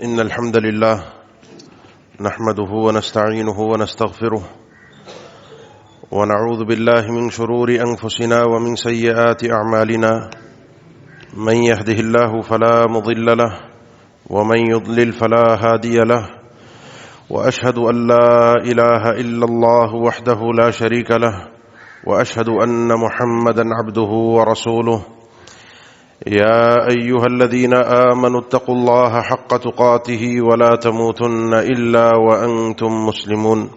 إن الحمد لله نحمده ونستعينه ونستغفره ونعوذ بالله من شرور أنفسنا ومن سيئات أعمالنا من يهده الله فلا مضل له ومن يضلل فلا هادي له وأشهد أن لا إله إلا الله وحده لا شريك له وأشهد أن محمدا عبده ورسوله يا أيها الذين آمنوا اتقوا الله حق تقاته ولا تموتن إلا وأنتم مسلمون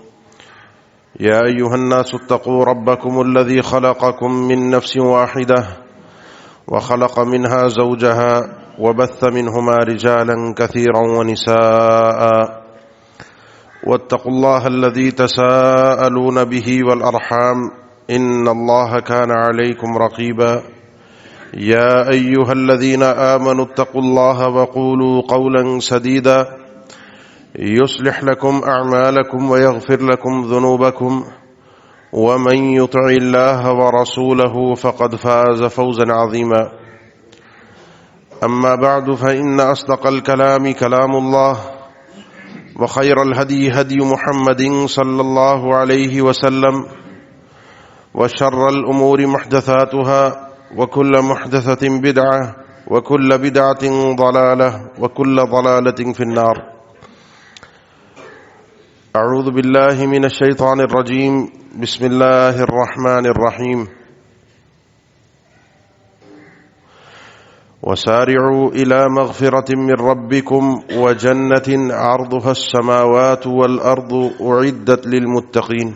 يا أيها الناس اتقوا ربكم الذي خلقكم من نفس واحدة وخلق منها زوجها وبث منهما رجالا كثيرا ونساء واتقوا الله الذي تساءلون به والأرحام إن الله كان عليكم رقيبا يا أيها الذين آمنوا اتقوا الله وقولوا قولا سديدا يصلح لكم أعمالكم ويغفر لكم ذنوبكم ومن يطع الله ورسوله فقد فاز فوزا عظيما أما بعد فإن أصدق الكلام كلام الله وخير الهدي هدي محمد صلى الله عليه وسلم وشر الأمور محدثاتها وكل محدثة بدعة وكل بدعة ضلالة وكل ضلالة في النار أعوذ بالله من الشيطان الرجيم بسم الله الرحمن الرحيم وسارعوا إلى مغفرة من ربكم وجنة عرضها السماوات والأرض أعدت للمتقين.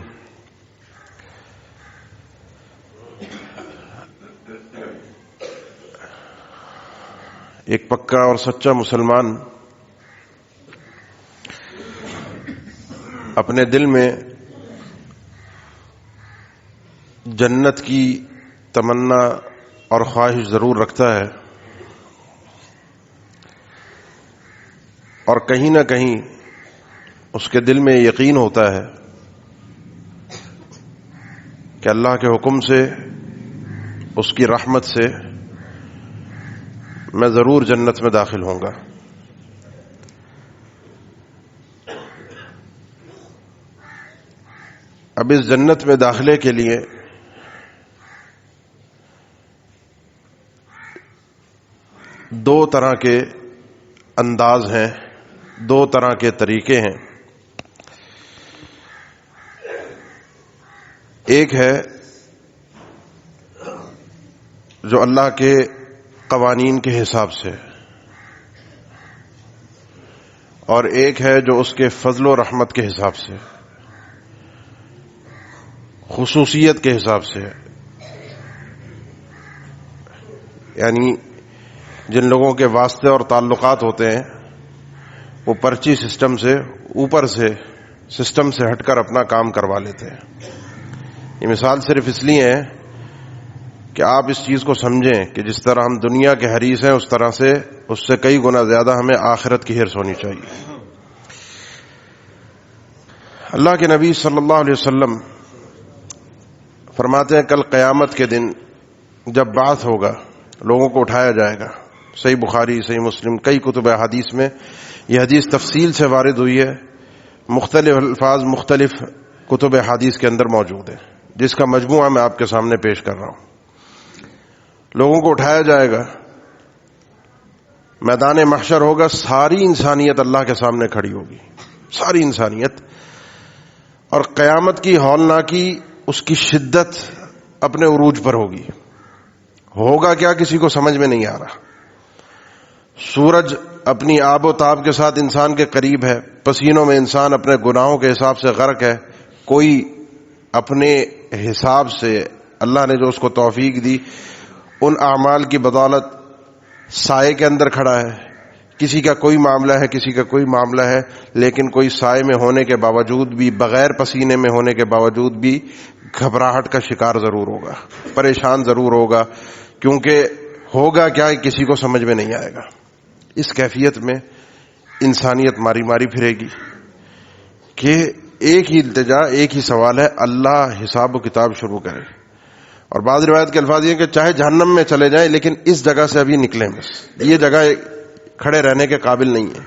ایک پکا اور سچا مسلمان اپنے دل میں جنت کی تمنا اور خواہش ضرور رکھتا ہے، اور کہیں نہ کہیں اس کے دل میں یقین ہوتا ہے کہ اللہ کے حکم سے، اس کی رحمت سے میں ضرور جنت میں داخل ہوں گا۔ اب اس جنت میں داخلے کے لیے دو طرح کے انداز ہیں، دو طرح کے طریقے ہیں۔ ایک ہے جو اللہ کے قوانین کے حساب سے، اور ایک ہے جو اس کے فضل و رحمت کے حساب سے، خصوصیت کے حساب سے۔ یعنی جن لوگوں کے واسطے اور تعلقات ہوتے ہیں وہ پرچی سسٹم سے، اوپر سے سسٹم سے ہٹ کر اپنا کام کروا لیتے ہیں۔ یہ مثال صرف اس لیے ہے کہ آپ اس چیز کو سمجھیں کہ جس طرح ہم دنیا کے حریص ہیں، اس سے کئی گنا زیادہ ہمیں آخرت کی حرص ہونی چاہیے۔ اللہ کے نبی صلی اللہ علیہ وسلم فرماتے ہیں کل قیامت کے دن جب بعث ہوگا، لوگوں کو اٹھایا جائے گا۔ صحیح بخاری، صحیح مسلم، کئی کتب حدیث میں یہ حدیث تفصیل سے وارد ہوئی ہے، مختلف الفاظ مختلف کتب حدیث کے اندر موجود ہے، جس کا مجموعہ میں آپ کے سامنے پیش کر رہا ہوں۔ لوگوں کو اٹھایا جائے گا، میدان محشر ہوگا، ساری انسانیت اللہ کے سامنے کھڑی ہوگی، ساری انسانیت، اور قیامت کی ہولناکی، اس کی شدت اپنے عروج پر ہوگی۔ ہوگا کیا کسی کو سمجھ میں نہیں آ رہا۔ سورج اپنی آب و تاب کے ساتھ انسان کے قریب ہے، پسینوں میں انسان اپنے گناہوں کے حساب سے غرق ہے، کوئی اپنے حساب سے اللہ نے جو اس کو توفیق دی ان اعمال کی بدولت سائے کے اندر کھڑا ہے۔ کسی کا کوئی معاملہ ہے، کسی کا کوئی معاملہ ہے، لیکن کوئی سائے میں ہونے کے باوجود بھی، بغیر پسینے میں ہونے کے باوجود بھی گھبراہٹ کا شکار ضرور ہوگا، پریشان ضرور ہوگا، کیونکہ ہوگا کیا کسی کو سمجھ میں نہیں آئے گا۔ اس کیفیت میں انسانیت ماری ماری پھرے گی کہ ایک ہی التجا، ایک ہی سوال ہے، اللہ حساب و کتاب شروع کرے۔ اور بعض روایت کے الفاظ یہ کہ چاہے جہنم میں چلے جائیں لیکن اس جگہ سے ابھی نکلیں، بس یہ جگہ کھڑے رہنے کے قابل نہیں ہے۔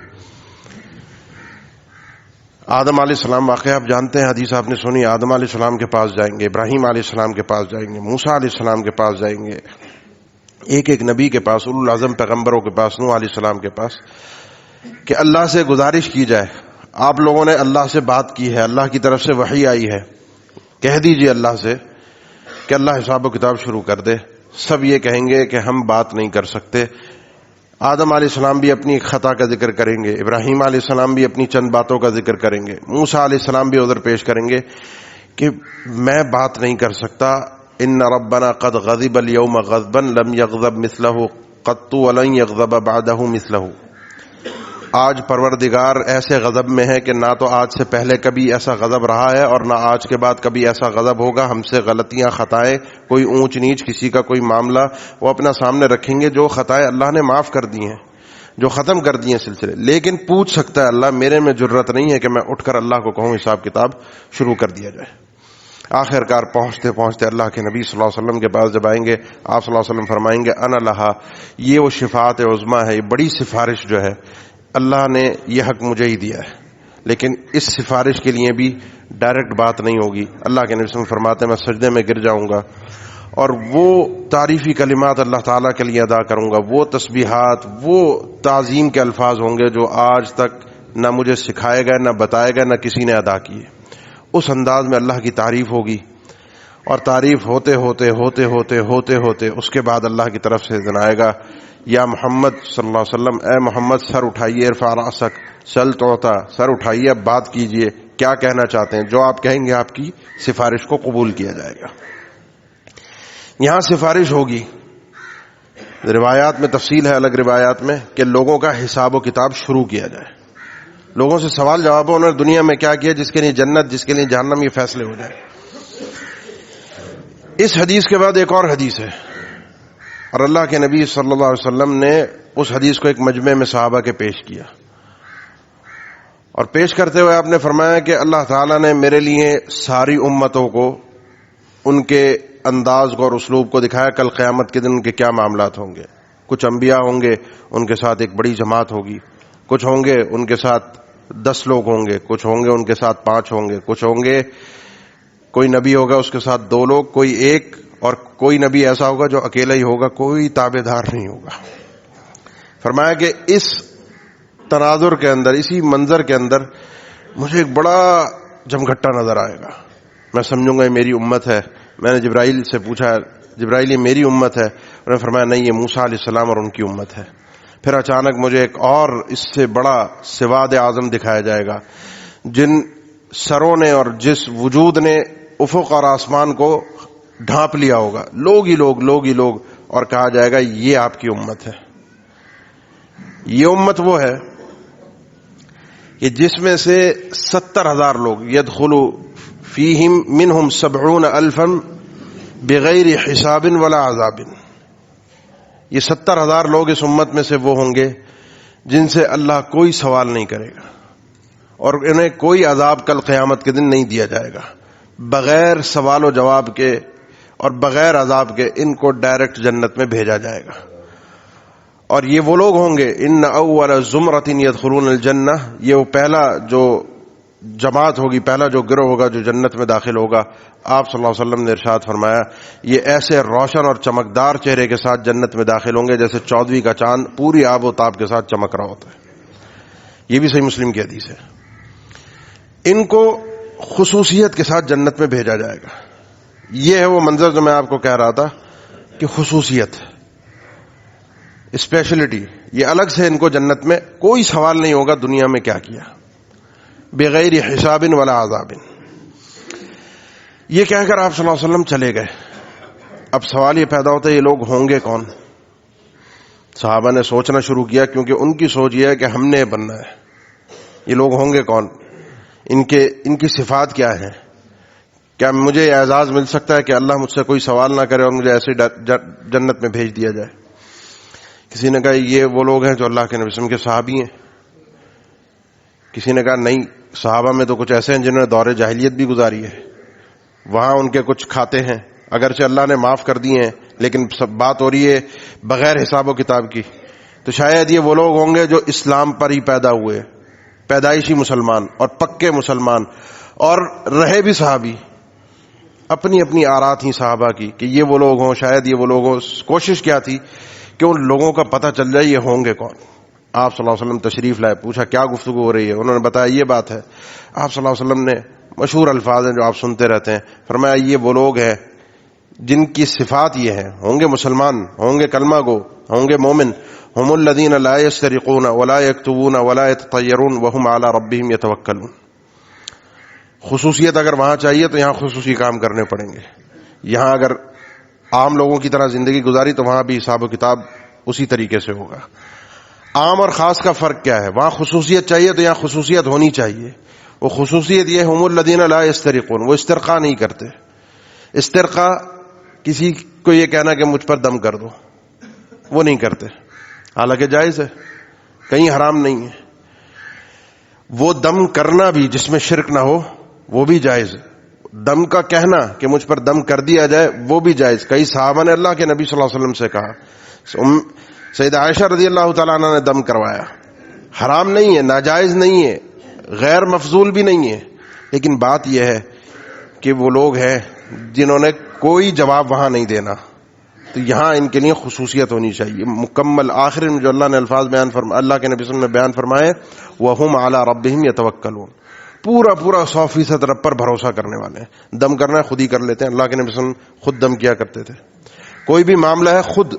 آدم علیہ السلام واقعہ آپ جانتے ہیں، حدیث آپ نے سنی، آدم علیہ السلام کے پاس جائیں گے، ابراہیم علیہ السلام کے پاس جائیں گے، موسیٰ علیہ السلام کے پاس جائیں گے، ایک ایک نبی کے پاس، اولو العزم پیغمبروں کے پاس، نوح علیہ السلام کے پاس، کہ اللہ سے گزارش کی جائے، آپ لوگوں نے اللہ سے بات کی ہے، اللہ کی طرف سے وحی آئی ہے، کہہ دیجئے اللہ سے کہ اللہ حساب و کتاب شروع کر دے۔ سب یہ کہیں گے کہ ہم بات نہیں کر سکتے۔ آدم علیہ السلام بھی اپنی خطا کا ذکر کریں گے، ابراہیم علیہ السلام بھی اپنی چند باتوں کا ذکر کریں گے، موسیٰ علیہ السلام بھی عذر پیش کریں گے کہ میں بات نہیں کر سکتا، ان ربنا قد غضب اليوم غضبا لم يغضب مثله قط ولن يغضب بعده مثله۔ آج پروردگار ایسے غضب میں ہے کہ نہ تو آج سے پہلے کبھی ایسا غضب رہا ہے اور نہ آج کے بعد کبھی ایسا غضب ہوگا۔ ہم سے غلطیاں، خطائیں، کوئی اونچ نیچ، کسی کا کوئی معاملہ وہ اپنا سامنے رکھیں گے، جو خطائیں اللہ نے معاف کر دی ہیں، جو ختم کر دیے سلسلے، لیکن پوچھ سکتا ہے اللہ، میرے میں جرت نہیں ہے کہ میں اٹھ کر اللہ کو کہوں حساب کتاب شروع کر دیا جائے۔ آخر کار پہنچتے پہنچتے اللہ کے نبی صلی اللہ علیہ وسلم کے پاس جب آئیں گے، آپ صلی اللہ علیہ وسلم فرمائیں گے انا لہا، یہ وہ شفاعت عظمیٰ ہے، یہ بڑی سفارش جو ہے اللہ نے یہ حق مجھے ہی دیا ہے، لیکن اس سفارش کے لیے بھی ڈائریکٹ بات نہیں ہوگی۔ اللہ کے نبی صلی اللہ علیہ وسلم فرماتے ہیں میں سجدے میں گر جاؤں گا اور وہ تعریفی کلمات اللہ تعالیٰ کے لیے ادا کروں گا، وہ تسبیحات، وہ تعظیم کے الفاظ ہوں گے جو آج تک نہ مجھے سکھائے گئے، نہ بتائے گئے، نہ کسی نے ادا کیے۔ اس انداز میں اللہ کی تعریف ہوگی، اور تعریف ہوتے ہوتے ہوتے ہوتے ہوتے ہوتے اس کے بعد اللہ کی طرف سے اذن آئے گا، یا محمد صلی اللہ علیہ وسلم، اے محمد سر اٹھائیے، ارفع رأسک سل توتا، سر اٹھائیے، اب بات کیجئے، کیا کہنا چاہتے ہیں؟ جو آپ کہیں گے آپ کی سفارش کو قبول کیا جائے گا۔ یہاں سفارش ہوگی، روایات میں تفصیل ہے، الگ روایات میں، کہ لوگوں کا حساب و کتاب شروع کیا جائے، لوگوں سے سوال جواب ہو، انہوں نے دنیا میں کیا کیا، جس کے لیے جنت، جس کے لیے جہنم، یہ فیصلے ہو جائے۔ اس حدیث کے بعد ایک اور حدیث ہے، اور اللہ کے نبی صلی اللہ علیہ وسلم نے اس حدیث کو ایک مجمع میں صحابہ کے پیش کیا، اور پیش کرتے ہوئے آپ نے فرمایا کہ اللہ تعالیٰ نے میرے لیے ساری امتوں کو ان کے انداز کو اور اسلوب کو دکھایا، کل قیامت کے دن ان کے کیا معاملات ہوں گے۔ کچھ انبیاء ہوں گے، ان کے ساتھ ایک بڑی جماعت ہوگی، کچھ ہوں گے ان کے ساتھ 10 لوگ ہوں گے، کچھ ہوں گے ان کے ساتھ 5 ہوں گے، کچھ ہوں گے کوئی نبی ہوگا اس کے ساتھ 2 لوگ، کوئی ایک، اور کوئی نبی ایسا ہوگا جو اکیلا ہی ہوگا، کوئی تابع دار نہیں ہوگا۔ فرمایا کہ اس تناظر کے اندر، اسی منظر کے اندر مجھے ایک بڑا جمگھٹا نظر آئے گا، میں سمجھوں گا یہ میری امت ہے۔ میں نے جبرائیل سے پوچھا، جبرائیل یہ میری امت ہے؟ انہوں نے فرمایا نہیں، یہ موسیٰ علیہ السلام اور ان کی امت ہے۔ پھر اچانک مجھے ایک اور اس سے بڑا سواد اعظم دکھایا جائے گا، جن سروں نے اور جس وجود نے افق اور آسمان کو ڈھانپ لیا ہوگا، لوگ ہی لوگ، لوگ ہی لوگ، اور کہا جائے گا یہ آپ کی امت ہے۔ یہ امت وہ ہے کہ جس میں سے 70,000 لوگ، یدخلو فیہم منہم 70,000 بغیر حساب ولا عذاب، یہ 70,000 لوگ اس امت میں سے وہ ہوں گے جن سے اللہ کوئی سوال نہیں کرے گا، اور انہیں کوئی عذاب کل قیامت کے دن نہیں دیا جائے گا، بغیر سوال و جواب کے اور بغیر عذاب کے ان کو ڈائریکٹ جنت میں بھیجا جائے گا۔ اور یہ وہ لوگ ہوں گے، ان اول زمرۃ یدخلون الجنہ، یہ وہ پہلا جو جماعت ہوگی، پہلا جو گروہ ہوگا جو جنت میں داخل ہوگا۔ آپ صلی اللہ علیہ وسلم نے ارشاد فرمایا یہ ایسے روشن اور چمکدار چہرے کے ساتھ جنت میں داخل ہوں گے جیسے 14ویں کا چاند پوری آب و تاب کے ساتھ چمک رہا ہوتا ہے۔ یہ بھی صحیح مسلم کی حدیث ہے۔ ان کو خصوصیت کے ساتھ جنت میں بھیجا جائے گا۔ یہ ہے وہ منظر جو میں آپ کو کہہ رہا تھا کہ خصوصیت، اسپیشلٹی، یہ الگ سے ان کو جنت میں کوئی سوال نہیں ہوگا دنیا میں کیا کیا، بغیر حساب ولا عذاب۔ یہ کہہ کر آپ صلی اللہ علیہ وسلم چلے گئے۔ اب سوال یہ پیدا ہوتا ہے یہ لوگ ہوں گے کون؟ صحابہ نے سوچنا شروع کیا، کیونکہ ان کی سوچ یہ ہے کہ ہم نے بننا ہے۔ یہ لوگ ہوں گے کون؟ ان کی صفات کیا ہیں؟ کیا مجھے یہ اعزاز مل سکتا ہے کہ اللہ مجھ سے کوئی سوال نہ کرے اور مجھے ایسے جنت میں بھیج دیا جائے؟ کسی نے کہا یہ وہ لوگ ہیں جو اللہ کے نبی صلی اللہ علیہ وسلم کے صحابی ہیں۔ کسی نے کہا نہیں، صحابہ میں تو کچھ ایسے ہیں جنہوں نے دور جاہلیت بھی گزاری ہے، وہاں ان کے کچھ کھاتے ہیں، اگرچہ اللہ نے معاف کر دیے ہیں، لیکن سب بات ہو رہی ہے بغیر حساب و کتاب کی۔ تو شاید یہ وہ لوگ ہوں گے جو اسلام پر ہی پیدا ہوئے، پیدائشی مسلمان اور پکے مسلمان، اور رہے بھی صحابی، اپنی اپنی آرا تھیں صحابہ کی کہ یہ وہ لوگ ہوں، شاید یہ وہ لوگ ہوں. کوشش کیا تھی کہ ان لوگوں کا پتہ چل جائے یہ ہوں گے کون. آپ صلی اللہ علیہ وسلم تشریف لائے، پوچھا کیا گفتگو ہو رہی ہے، انہوں نے بتایا یہ بات ہے. آپ صلی اللہ علیہ وسلم نے مشہور الفاظ ہیں جو آپ سنتے رہتے ہیں، فرمایا یہ وہ لوگ ہیں جن کی صفات یہ ہیں، ہوں گے مسلمان، ہوں گے کلمہ گو، ہوں گے مومن. ہم الذین لا یسرقون ولا یکتبون ولا یتطیرون وهم علی ربهم یتوکلون. خصوصیت اگر وہاں چاہیے تو یہاں خصوصی کام کرنے پڑیں گے. یہاں اگر عام لوگوں کی طرح زندگی گزاری تو وہاں بھی حساب و کتاب اسی طریقے سے ہوگا. عام اور خاص کا فرق کیا ہے؟ وہاں خصوصیت چاہیے تو یہاں خصوصیت ہونی چاہیے. وہ خصوصیت یہ ہم الذین لا یسترقون، وہ استرقاء نہیں کرتے. استرقاء کسی کو یہ کہنا کہ مجھ پر دم کر دو، وہ نہیں کرتے، حالانکہ جائز ہے، کہیں حرام نہیں ہے. وہ دم کرنا بھی جس میں شرک نہ ہو وہ بھی جائز ہے. دم کا کہنا کہ مجھ پر دم کر دیا جائے وہ بھی جائز. کئی صحابہ نے اللہ کے نبی صلی اللہ علیہ وسلم سے کہا، سیدہ عائشہ رضی اللہ تعالیٰ عنہ نے دم کروایا. حرام نہیں ہے، ناجائز نہیں ہے، غیر مفضول بھی نہیں ہے، لیکن بات یہ ہے کہ وہ لوگ ہیں جنہوں نے کوئی جواب وہاں نہیں دینا، تو یہاں ان کے لیے خصوصیت ہونی چاہیے مکمل. آخر میں جو اللہ نے الفاظ بیان فرمائے، اللہ کے نبی صلی اللہ علیہ وسلم نے بیان فرمائے، وَهُمْ عَلَىٰ رَبِّهِمْ يَتَوَكَّلُونَ، پورا 100% رب پر بھروسہ کرنے والے ہیں. دم کرنا ہے خود ہی کر لیتے ہیں. اللہ کے نبی صلی اللہ علیہ وسلم خود دم کیا کرتے تھے. کوئی بھی معاملہ ہے خود،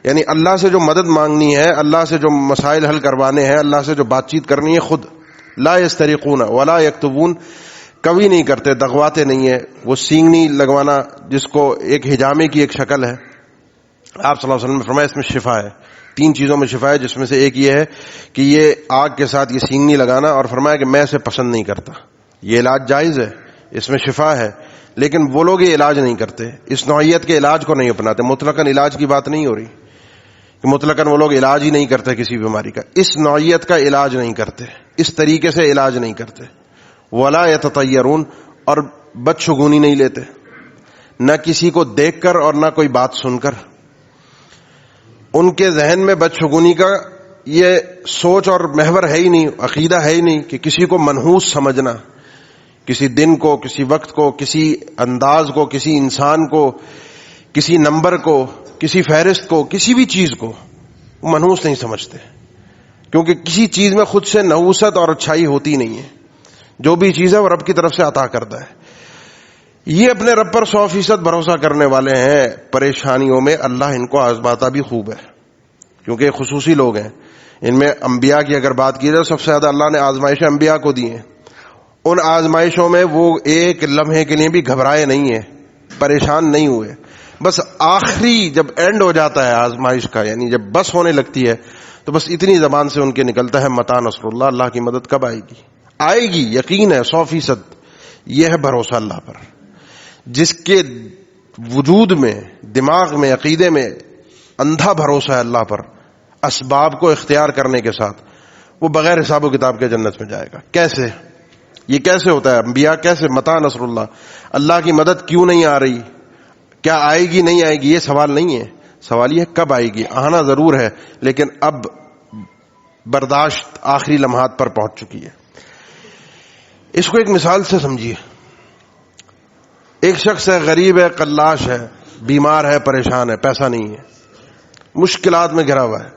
یعنی اللہ سے جو مدد مانگنی ہے، اللہ سے جو مسائل حل کروانے ہیں، اللہ سے جو بات چیت کرنی ہے، خود. لا یسترقون ولا یکتبون، کبھی نہیں کرتے، دغواتے نہیں ہے. وہ سینگنی لگوانا جس کو ایک حجامے کی ایک شکل ہے، آپ صلی اللہ علیہ وسلم نے فرمایا اس میں شفا ہے. 3 چیزوں میں شفا ہے، جس میں سے ایک یہ ہے کہ یہ آگ کے ساتھ یہ سینگنی لگانا، اور فرمایا کہ میں اسے پسند نہیں کرتا. یہ علاج جائز ہے، اس میں شفا ہے، لیکن وہ لوگ یہ علاج نہیں کرتے، اس نوعیت کے علاج کو نہیں اپناتے. مطلقاً علاج کی بات نہیں ہو رہی کہ مطلقاً وہ لوگ علاج ہی نہیں کرتے کسی بیماری کا، اس نوعیت کا علاج نہیں کرتے، اس طریقے سے علاج نہیں کرتے. ولا یتطیرون، اور بدشگونی نہیں لیتے، نہ کسی کو دیکھ کر اور نہ کوئی بات سن کر. ان کے ذہن میں بدشگونی کا یہ سوچ اور محور ہے ہی نہیں، عقیدہ ہے ہی نہیں کہ کسی کو منحوس سمجھنا، کسی دن کو، کسی وقت کو، کسی انداز کو، کسی انسان کو، کسی نمبر کو، کسی فہرست کو، کسی بھی چیز کو منحوس نہیں سمجھتے، کیونکہ کسی چیز میں خود سے نحوست اور اچھائی ہوتی نہیں ہے. جو بھی چیز ہے وہ رب کی طرف سے عطا کرتا ہے. یہ اپنے رب پر 100% بھروسہ کرنے والے ہیں. پریشانیوں میں اللہ ان کو آزماتا بھی خوب ہے، کیونکہ یہ خصوصی لوگ ہیں. ان میں انبیاء کی اگر بات کی جائے، سب سے زیادہ اللہ نے آزمائشیں انبیاء کو دی ہیں. ان آزمائشوں میں وہ ایک لمحے کے لیے بھی گھبرائے نہیں ہیں، پریشان نہیں ہوئے. بس آخری جب اینڈ ہو جاتا ہے آزمائش کا، یعنی جب بس ہونے لگتی ہے، تو بس اتنی زبان سے ان کے نکلتا ہے متى نصر اللہ، اللہ کی مدد کب آئے گی. آئے گی، یقین ہے 100%. یہ ہے بھروسہ اللہ پر. جس کے وجود میں، دماغ میں، عقیدے میں اندھا بھروسہ ہے اللہ پر، اسباب کو اختیار کرنے کے ساتھ، وہ بغیر حساب و کتاب کے جنت میں جائے گا. کیسے؟ یہ کیسے ہوتا ہے؟ انبیاء کیسے؟ متى نصر اللہ، اللہ کی مدد کیوں نہیں آ رہی، کیا آئے گی نہیں آئے گی، یہ سوال نہیں ہے. سوال یہ ہے کب آئے گی. آنا ضرور ہے، لیکن اب برداشت آخری لمحات پر پہنچ چکی ہے. اس کو ایک مثال سے سمجھیے. ایک شخص ہے، غریب ہے، قلاش ہے، بیمار ہے، پریشان ہے، پیسہ نہیں ہے، مشکلات میں گھرا ہوا ہے.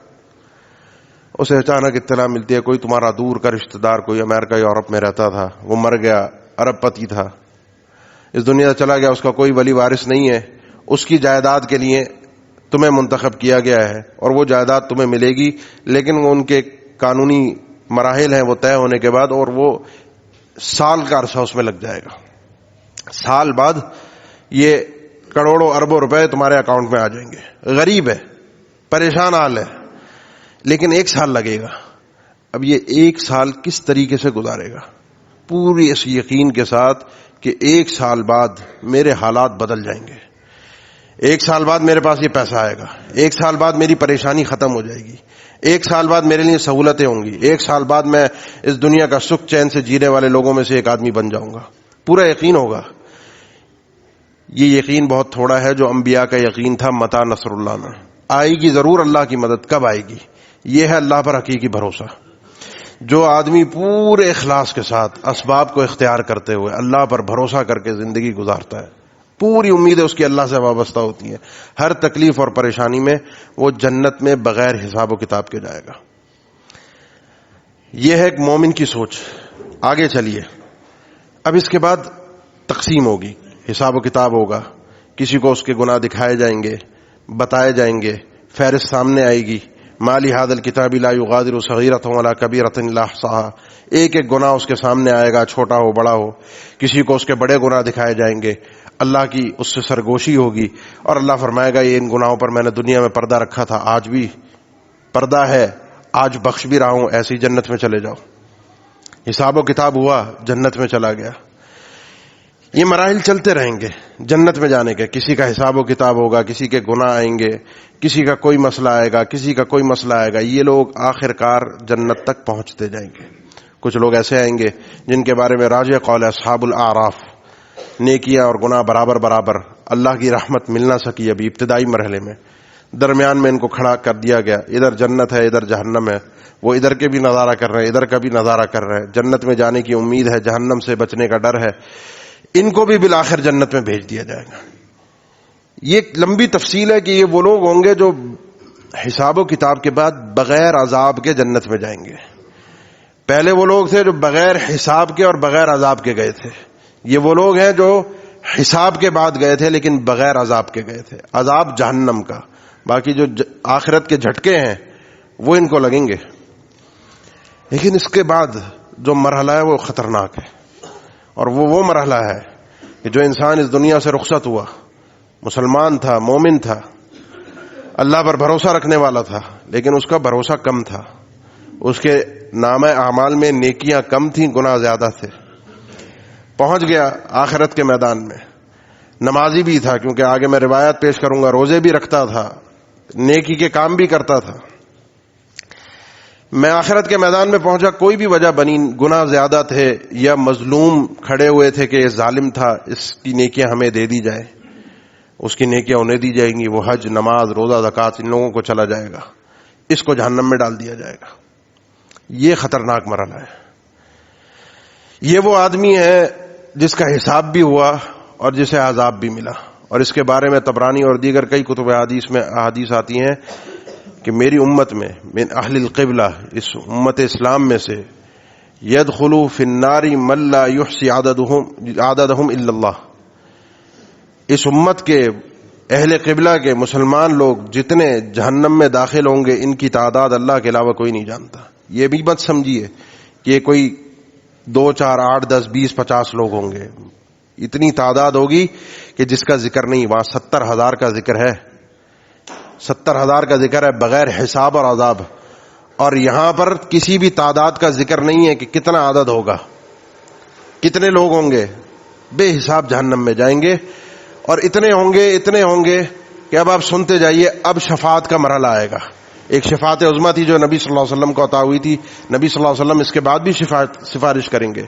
اسے اچانک اطلاع ملتی ہے کوئی تمہارا دور کا رشتہ دار، کوئی امریکہ یورپ میں رہتا تھا، وہ مر گیا، ارب پتی تھا، اس دنیا سے چلا گیا، اس کا کوئی ولی وارث نہیں ہے، اس کی جائیداد کے لیے تمہیں منتخب کیا گیا ہے، اور وہ جائیداد تمہیں ملے گی، لیکن وہ ان کے قانونی مراحل ہیں وہ طے ہونے کے بعد، اور وہ سال کا عرصہ اس میں لگ جائے گا. سال بعد یہ کروڑوں اربوں روپے تمہارے اکاؤنٹ میں آ جائیں گے. غریب ہے، پریشان حال ہے، لیکن 1 سال لگے گا. اب یہ 1 سال کس طریقے سے گزارے گا؟ پوری اس یقین کے ساتھ کہ 1 سال بعد میرے حالات بدل جائیں گے، 1 سال بعد میرے پاس یہ پیسہ آئے گا، 1 سال بعد میری پریشانی ختم ہو جائے گی، 1 سال بعد میرے لیے سہولتیں ہوں گی، 1 سال بعد میں اس دنیا کا سکھ چین سے جینے والے لوگوں میں سے ایک آدمی بن جاؤں گا. پورا یقین ہوگا. یہ یقین بہت تھوڑا ہے جو انبیاء کا یقین تھا متى نصر اللہ میں. آئے گی ضرور اللہ کی مدد، کب آئے گی؟ یہ ہے اللہ پر حقیقی بھروسہ. جو آدمی پورے اخلاص کے ساتھ اسباب کو اختیار کرتے ہوئے اللہ پر بھروسہ کر کے زندگی گزارتا ہے، پوری امیدیں اس کی اللہ سے وابستہ ہوتی ہیں، ہر تکلیف اور پریشانی میں وہ جنت میں بغیر حساب و کتاب کے جائے گا۔ یہ ہے ایک مومن کی سوچ۔ آگے چلیے، اب اس کے بعد تقسیم ہوگی، حساب و کتاب ہوگا، کسی کو اس کے گناہ دکھائے جائیں گے، بتائے جائیں گے، فہرست سامنے آئے گی، مالی ھذا الکتاب لا یغادر صغیرۃ ولا کبیرۃ الا احصاها، ایک ایک گناہ اس کے سامنے آئے گا، چھوٹا ہو بڑا ہو، کسی کو اس کے بڑے گناہ دکھائے جائیں گے، اللہ کی اس سے سرگوشی ہوگی، اور اللہ فرمائے گا یہ ان گناہوں پر میں نے دنیا میں پردہ رکھا تھا، آج بھی پردہ ہے، آج بخش بھی رہا ہوں، ایسی جنت میں چلے جاؤ۔ حساب و کتاب ہوا، جنت میں چلا گیا۔ یہ مراحل چلتے رہیں گے جنت میں جانے کے، کسی کا حساب و کتاب ہوگا، کسی کے گناہ آئیں گے، کسی کا کوئی مسئلہ آئے گا، کسی کا کوئی مسئلہ آئے گا، یہ لوگ آخر کار جنت تک پہنچتے جائیں گے۔ کچھ لوگ ایسے آئیں گے جن کے بارے میں راجح قول ہے اصحاب الاعراف، نیکیاں اور گناہ برابر برابر، اللہ کی رحمت مل نہ سکی ابھی ابتدائی مرحلے میں، درمیان میں ان کو کھڑا کر دیا گیا، ادھر جنت ہے ادھر جہنم ہے، وہ ادھر کے بھی نظارہ کر رہے ہیں ادھر کا بھی نظارہ کر رہے ہیں، جنت میں جانے کی امید ہے، جہنم سے بچنے کا ڈر ہے، ان کو بھی بالآخر جنت میں بھیج دیا جائے گا۔ یہ ایک لمبی تفصیل ہے کہ یہ وہ لوگ ہوں گے جو حساب و کتاب کے بعد بغیر عذاب کے جنت میں جائیں گے۔ پہلے وہ لوگ تھے جو بغیر حساب کے اور بغیر عذاب کے گئے تھے، یہ وہ لوگ ہیں جو حساب کے بعد گئے تھے لیکن بغیر عذاب کے گئے تھے، عذاب جہنم کا، باقی جو آخرت کے جھٹکے ہیں وہ ان کو لگیں گے۔ لیکن اس کے بعد جو مرحلہ ہے وہ خطرناک ہے، اور وہ مرحلہ ہے کہ جو انسان اس دنیا سے رخصت ہوا، مسلمان تھا، مومن تھا، اللہ پر بھروسہ رکھنے والا تھا، لیکن اس کا بھروسہ کم تھا، اس کے نامہ اعمال میں نیکیاں کم تھیں، گناہ زیادہ تھے، پہنچ گیا آخرت کے میدان میں، نمازی بھی تھا کیونکہ آگے میں روایت پیش کروں گا، روزے بھی رکھتا تھا، نیکی کے کام بھی کرتا تھا، میں آخرت کے میدان میں پہنچا، کوئی بھی وجہ بنی، گناہ زیادہ تھے یا مظلوم کھڑے ہوئے تھے کہ یہ ظالم تھا، اس کی نیکیاں ہمیں دے دی جائے، اس کی نیکیاں انہیں دی جائیں گی، وہ حج، نماز، روزہ، زکوٰۃ ان لوگوں کو چلا جائے گا، اس کو جہنم میں ڈال دیا جائے گا۔ یہ خطرناک مرحلہ ہے۔ یہ وہ آدمی ہے جس کا حساب بھی ہوا اور جسے عذاب بھی ملا، اور اس کے بارے میں طبرانی اور دیگر کئی کتب حدیث میں احادیث آتی ہیں کہ میری امت میں من اہل القبلہ، اس امت اسلام میں سے يدخل فی النار من لا یحصی عددهم الا اللہ، اس امت کے اہل قبلہ کے مسلمان لوگ جتنے جہنم میں داخل ہوں گے ان کی تعداد اللہ کے علاوہ کوئی نہیں جانتا۔ یہ بھی مت سمجھیے کہ کوئی 2 4 8 10 20 50 لوگ ہوں گے، اتنی تعداد ہوگی کہ جس کا ذکر نہیں، وہاں 70,000 کا ذکر ہے، 70,000 کا ذکر ہے بغیر حساب اور عذاب، اور یہاں پر کسی بھی تعداد کا ذکر نہیں ہے کہ کتنا عدد ہوگا، کتنے لوگ ہوں گے، بے حساب جہنم میں جائیں گے، اور اتنے ہوں گے کہ اب آپ سنتے جائیے، اب شفاعت کا مرحلہ آئے گا۔ ایک شفاعت عظمیٰ تھی جو نبی صلی اللہ علیہ وسلم کو عطا ہوئی تھی، نبی صلی اللہ علیہ وسلم اس کے بعد بھی سفارش کریں گے،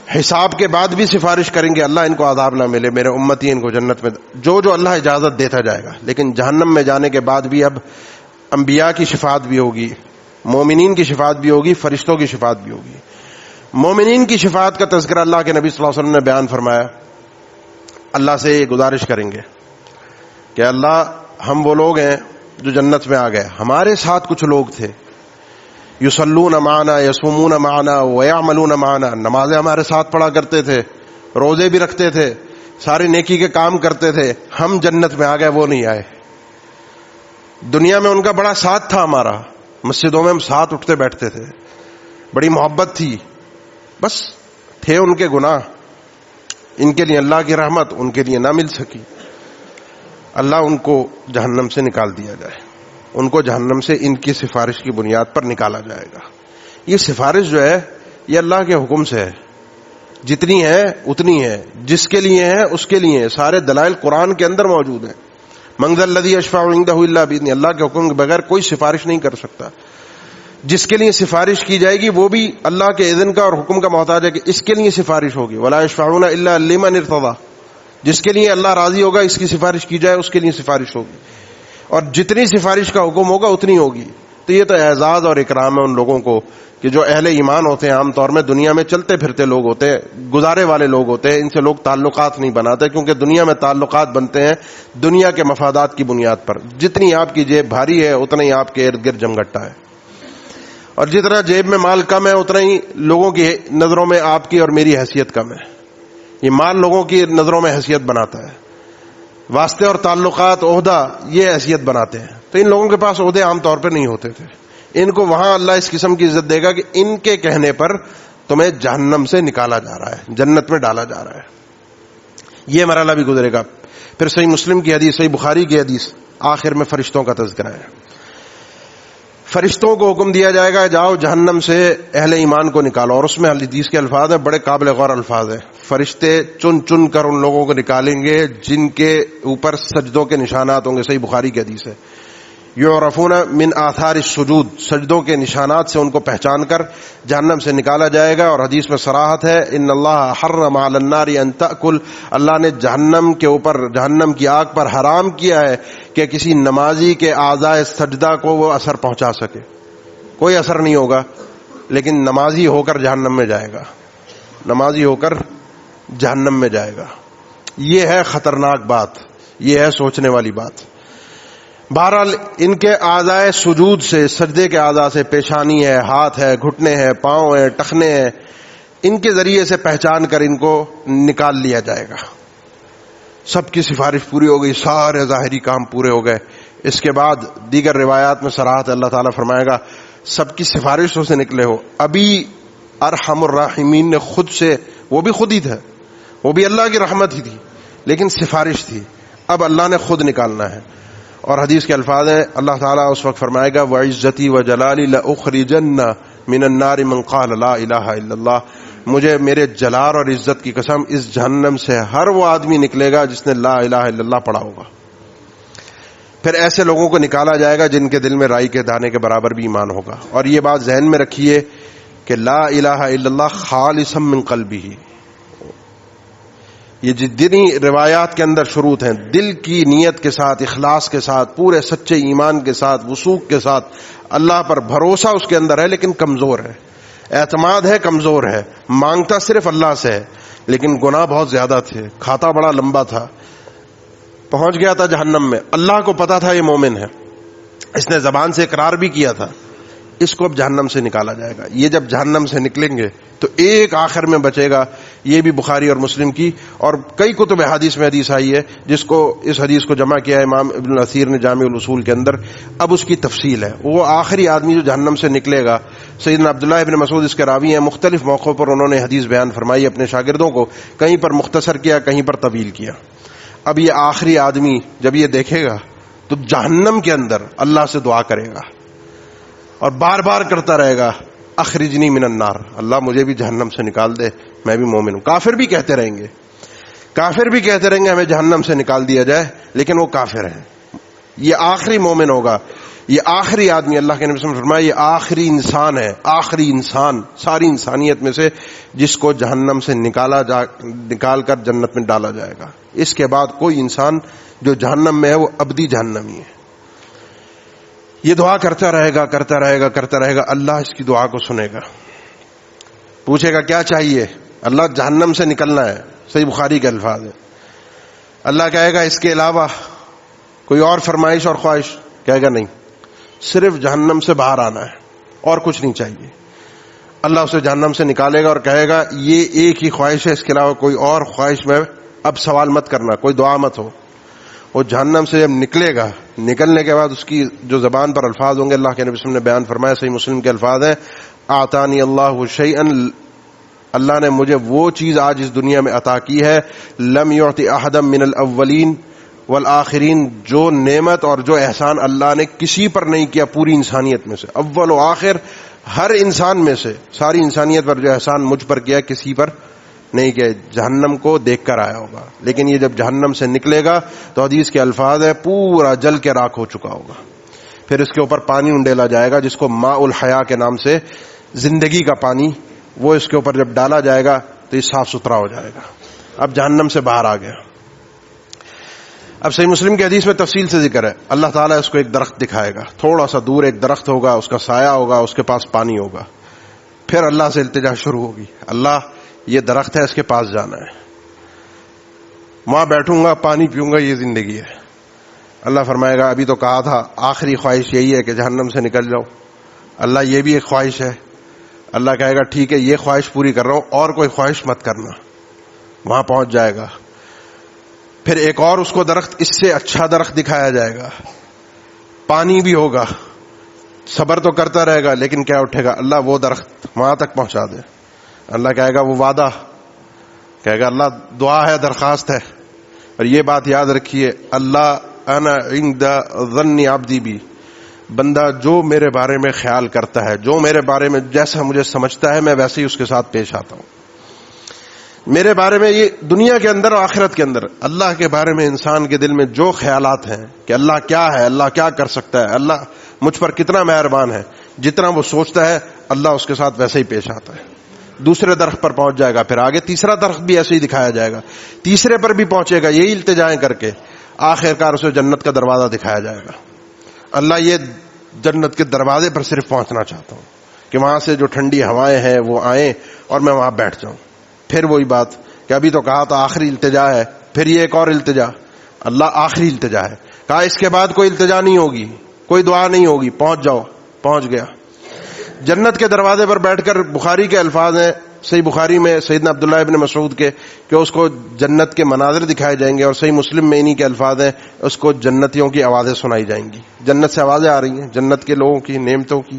حساب کے بعد بھی سفارش کریں گے، اللہ ان کو عذاب نہ ملے، میرے امتی ان کو جنت میں، جو اللہ اجازت دیتا جائے گا۔ لیکن جہنم میں جانے کے بعد بھی اب انبیاء کی شفاعت بھی ہوگی، مومنین کی شفاعت بھی ہوگی، فرشتوں کی شفاعت بھی ہوگی۔ مومنین کی شفاعت کا تذکرہ اللہ کے نبی صلی اللہ علیہ وسلم نے بیان فرمایا، اللہ سے یہ گزارش کریں گے کہ اللہ ہم وہ لوگ ہیں جو جنت میں آ گئے، ہمارے ساتھ کچھ لوگ تھے، یصلون معنا، یصومون معنا، ویعملون معنا، نمازیں ہمارے ساتھ پڑھا کرتے تھے، روزے بھی رکھتے تھے، سارے نیکی کے کام کرتے تھے، ہم جنت میں آ گئے، وہ نہیں آئے۔ دنیا میں ان کا بڑا ساتھ تھا، ہمارا مسجدوں میں ہم ساتھ اٹھتے بیٹھتے تھے، بڑی محبت تھی، بس تھے ان کے گناہ، ان کے لیے اللہ کی رحمت ان کے لیے نہ مل سکی، اللہ ان کو جہنم سے نکال دیا جائے، ان کو جہنم سے ان کی سفارش کی بنیاد پر نکالا جائے گا۔ یہ سفارش جو ہے یہ اللہ کے حکم سے ہے، جتنی ہے اتنی ہے، جس کے لیے ہے اس کے لیے ہے، سارے دلائل قرآن کے اندر موجود ہیں۔ من ذا الذی یشفع عندہ الا باذنہ، اللہ کے حکم کے بغیر کوئی سفارش نہیں کر سکتا۔ جس کے لیے سفارش کی جائے گی وہ بھی اللہ کے اذن کا اور حکم کا محتاج ہے کہ اس کے لیے سفارش ہوگی۔ ولا یشفعون الا لمن ارتضى، جس کے لیے اللہ راضی ہوگا اس کی سفارش کی جائے اس کے لیے سفارش ہوگی، اور جتنی سفارش کا حکم ہوگا اتنی ہوگی۔ تو یہ تو اعزاز اور اکرام ہے ان لوگوں کو کہ جو اہل ایمان ہوتے ہیں، عام طور میں دنیا میں چلتے پھرتے لوگ ہوتے ہیں، گزارے والے لوگ ہوتے ہیں، ان سے لوگ تعلقات نہیں بناتے، کیونکہ دنیا میں تعلقات بنتے ہیں دنیا کے مفادات کی بنیاد پر. جتنی آپ کی جیب بھاری ہے اتنا ہی آپ کے ارد گرد جمگٹا ہے، اور جتنا جیب میں مال کم ہے اتنا ہی لوگوں کی نظروں میں آپ کی اور میری حیثیت کم ہے. یہ مال لوگوں کی نظروں میں حیثیت بناتا ہے، واسطے اور تعلقات، عہدہ، یہ حیثیت بناتے ہیں. تو ان لوگوں کے پاس عہدے عام طور پہ نہیں ہوتے تھے. ان کو وہاں اللہ اس قسم کی عزت دے گا کہ ان کے کہنے پر تمہیں جہنم سے نکالا جا رہا ہے، جنت میں ڈالا جا رہا ہے. یہ مرحلہ بھی گزرے گا. پھر صحیح مسلم کی حدیث، صحیح بخاری کی حدیث، آخر میں فرشتوں کا تذکرہ ہے. فرشتوں کو حکم دیا جائے گا جاؤ جہنم سے اہل ایمان کو نکالو، اور اس میں حدیث کے الفاظ ہیں بڑے قابل غور الفاظ ہیں. فرشتے چن چن کر ان لوگوں کو نکالیں گے جن کے اوپر سجدوں کے نشانات ہوں گے. صحیح بخاری کی حدیث ہے. یعرفون من آثار السجود، سجدوں کے نشانات سے ان کو پہچان کر جہنم سے نکالا جائے گا. اور حدیث میں صراحت ہے ان اللہ حرم علی النار ان تأکل، اللہ نے جہنم کے اوپر، جہنم کی آگ پر حرام کیا ہے کہ کسی نمازی کے اعضاء سجدہ کو وہ اثر پہنچا سکے. کوئی اثر نہیں ہوگا، لیکن نمازی ہو کر جہنم میں جائے گا، نمازی ہو کر جہنم میں جائے گا. یہ ہے خطرناک بات، یہ ہے سوچنے والی بات. بہرحال ان کے اعضاء سجود سے، سجدے کے اعضاء سے، پیشانی ہے، ہاتھ ہے، گھٹنے ہیں، پاؤں ہیں، ٹخنے ہیں، ان کے ذریعے سے پہچان کر ان کو نکال لیا جائے گا. سب کی سفارش پوری ہو گئی، سارے ظاہری کام پورے ہو گئے. اس کے بعد دیگر روایات میں صراحت اللہ تعالیٰ فرمائے گا سب کی سفارشوں سے نکلے ہو. ابھی ارحم الراحمین نے خود سے، وہ بھی خود ہی تھا، وہ بھی اللہ کی رحمت ہی تھی لیکن سفارش تھی، اب اللہ نے خود نکالنا ہے. اور حدیث کے الفاظ ہیں اللہ تعالیٰ اس وقت فرمائے گا وعزتی وجلالی لأخرجن من النار من قال لا الہ الا اللہ، مجھے میرے جلال اور عزت کی قسم اس جہنم سے ہر وہ آدمی نکلے گا جس نے لا الہ الا اللہ پڑھا ہوگا. پھر ایسے لوگوں کو نکالا جائے گا جن کے دل میں رائی کے دانے کے برابر بھی ایمان ہوگا. اور یہ بات ذہن میں رکھیے کہ لا الہ الا اللہ خالصا من قلبہ، یہ جتنی روایات کے اندر شروط ہیں، دل کی نیت کے ساتھ، اخلاص کے ساتھ، پورے سچے ایمان کے ساتھ، وثوق کے ساتھ، اللہ پر بھروسہ اس کے اندر ہے لیکن کمزور ہے، اعتماد ہے کمزور ہے، مانگتا صرف اللہ سے ہے لیکن گناہ بہت زیادہ تھے، کھاتا بڑا لمبا تھا، پہنچ گیا تھا جہنم میں. اللہ کو پتا تھا یہ مومن ہے، اس نے زبان سے اقرار بھی کیا تھا. اس کو اب جہنم سے نکالا جائے گا. یہ جب جہنم سے نکلیں گے تو ایک آخر میں بچے گا، یہ بھی بخاری اور مسلم کی اور کئی کتب حدیث میں حدیث آئی ہے، جس کو اس حدیث کو جمع کیا ہے امام ابن الاثیر نے جامع الاصول کے اندر. اب اس کی تفصیل ہے. وہ آخری آدمی جو جہنم سے نکلے گا، سیدنا عبداللہ ابن مسعود اس کے راوی ہیں، مختلف موقعوں پر انہوں نے حدیث بیان فرمائی اپنے شاگردوں کو، کہیں پر مختصر کیا، کہیں پر طویل کیا. اب یہ آخری آدمی جب یہ دیکھے گا تو جہنم کے اندر اللہ سے دعا کرے گا اور بار بار کرتا رہے گا اخرجنی من النار، اللہ مجھے بھی جہنم سے نکال دے، میں بھی مومن ہوں. کافر بھی کہتے رہیں گے، کافر بھی کہتے رہیں گے ہمیں جہنم سے نکال دیا جائے، لیکن وہ کافر ہیں. یہ آخری مومن ہوگا، یہ آخری آدمی، اللہ کے نبی صلی اللہ علیہ وسلم فرمایا یہ آخری انسان ہے، آخری انسان ساری انسانیت میں سے جس کو جہنم سے نکال کر جنت میں ڈالا جائے گا. اس کے بعد کوئی انسان جو جہنم میں ہے وہ ابدی جہنمی ہے. یہ دعا کرتا رہے گا، کرتا رہے گا، کرتا رہے گا. اللہ اس کی دعا کو سنے گا، پوچھے گا کیا چاہیے؟ اللہ جہنم سے نکلنا ہے. صحیح بخاری کے الفاظ ہیں. اللہ کہے گا اس کے علاوہ کوئی اور فرمائش اور خواہش؟ کہے گا نہیں، صرف جہنم سے باہر آنا ہے اور کچھ نہیں چاہیے. اللہ اسے جہنم سے نکالے گا اور کہے گا یہ ایک ہی خواہش ہے، اس کے علاوہ کوئی اور خواہش میں اب سوال مت کرنا، کوئی دعا مت ہو. وہ جہنم سے جب نکلے گا، نکلنے کے بعد اس کی جو زبان پر الفاظ ہوں گے اللہ کے نبی صلی اللہ علیہ وسلم نے بیان فرمایا، صحیح مسلم کے الفاظ ہیں اعطانی اللہ شیئا، اللہ نے مجھے وہ چیز آج اس دنیا میں عطا کی ہے لم یعطی احدا من الاولین والآخرین، جو نعمت اور جو احسان اللہ نے کسی پر نہیں کیا پوری انسانیت میں سے، اول و آخر ہر انسان میں سے، ساری انسانیت پر جو احسان مجھ پر کیا کسی پر نہیں کہ جہنم کو دیکھ کر آیا ہوگا. لیکن یہ جب جہنم سے نکلے گا تو حدیث کے الفاظ ہے پورا جل کے راکھ ہو چکا ہوگا. پھر اس کے اوپر پانی انڈیلا جائے گا جس کو ماء الحیا کے نام سے، زندگی کا پانی، وہ اس کے اوپر جب ڈالا جائے گا تو یہ صاف ستھرا ہو جائے گا. اب جہنم سے باہر آ گیا. اب صحیح مسلم کی حدیث میں تفصیل سے ذکر ہے، اللہ تعالیٰ اس کو ایک درخت دکھائے گا، تھوڑا سا دور ایک درخت ہوگا، اس کا سایہ ہوگا، اس کے پاس پانی ہوگا. پھر اللہ سے التجا شروع ہوگی، اللہ یہ درخت ہے، اس کے پاس جانا ہے، وہاں بیٹھوں گا، پانی پیوں گا، یہ زندگی ہے. اللہ فرمائے گا ابھی تو کہا تھا آخری خواہش یہی ہے کہ جہنم سے نکل جاؤ. اللہ یہ بھی ایک خواہش ہے. اللہ کہے گا ٹھیک ہے یہ خواہش پوری کر رہا ہوں، اور کوئی خواہش مت کرنا. وہاں پہنچ جائے گا. پھر ایک اور اس کو درخت، اس سے اچھا درخت دکھایا جائے گا، پانی بھی ہوگا، صبر تو کرتا رہے گا لیکن کیا اٹھے گا، اللہ وہ درخت وہاں تک پہنچا دے. اللہ کہے گا وہ وعدہ، کہے گا اللہ دعا ہے، درخواست ہے. اور یہ بات یاد رکھیے، اللہ انا عند ظن عبدی بی، بندہ جو میرے بارے میں خیال کرتا ہے، جو میرے بارے میں جیسا مجھے سمجھتا ہے، میں ویسے ہی اس کے ساتھ پیش آتا ہوں. میرے بارے میں یہ دنیا کے اندر اور آخرت کے اندر اللہ کے بارے میں انسان کے دل میں جو خیالات ہیں کہ اللہ کیا ہے، اللہ کیا کر سکتا ہے، اللہ مجھ پر کتنا مہربان ہے، جتنا وہ سوچتا ہے اللہ اس کے ساتھ ویسے ہی پیش آتا ہے. دوسرے درخت پر پہنچ جائے گا، پھر آگے تیسرا درخت بھی ایسے ہی دکھایا جائے گا، تیسرے پر بھی پہنچے گا یہی التجائیں کر کے، آخرکار اسے جنت کا دروازہ دکھایا جائے گا. اللہ یہ جنت کے دروازے پر صرف پہنچنا چاہتا ہوں کہ وہاں سے جو ٹھنڈی ہوائیں ہیں وہ آئیں اور میں وہاں بیٹھ جاؤں. پھر وہی بات کہ ابھی تو کہا تھا آخری التجا ہے، پھر یہ ایک اور التجا، اللہ آخری التجا ہے، کہا اس کے بعد کوئی التجا نہیں ہوگی، کوئی دعا نہیں ہوگی، پہنچ جاؤ. پہنچ گیا. جنت کے دروازے پر بیٹھ کر، بخاری کے الفاظ ہیں صحیح بخاری میں سیدنا عبداللہ ابن مسعود کے کہ اس کو جنت کے مناظر دکھائے جائیں گے، اور صحیح مسلم میں انہی کے الفاظ ہیں اس کو جنتیوں کی آوازیں سنائی جائیں گی. جنت سے آوازیں آ رہی ہیں، جنت کے لوگوں کی، نعمتوں کی،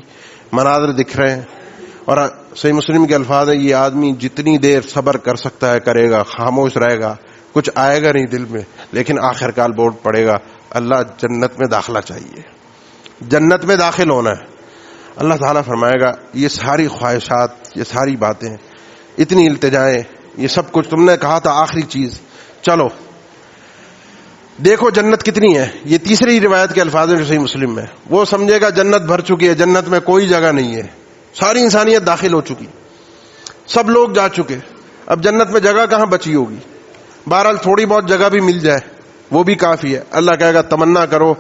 مناظر دکھ رہے ہیں. اور صحیح مسلم کے الفاظ ہیں یہ آدمی جتنی دیر صبر کر سکتا ہے کرے گا، خاموش رہے گا، کچھ آئے گا نہیں دل میں، لیکن آخر کار بورڈ پڑے گا اللہ جنت میں داخلہ چاہیے، جنت میں داخل ہونا ہے. اللہ تعالیٰ فرمائے گا یہ ساری خواہشات، یہ ساری باتیں، اتنی التجائیں، یہ سب کچھ تم نے کہا تھا آخری چیز، چلو دیکھو جنت کتنی ہے. یہ تیسری روایت کے الفاظ جو صحیح مسلم میں، وہ سمجھے گا جنت بھر چکی ہے، جنت میں کوئی جگہ نہیں ہے، ساری انسانیت داخل ہو چکی، سب لوگ جا چکے، اب جنت میں جگہ کہاں بچی ہوگی. بہرحال تھوڑی بہت جگہ بھی مل جائے وہ بھی کافی ہے. اللہ کہے گا تمنا کرو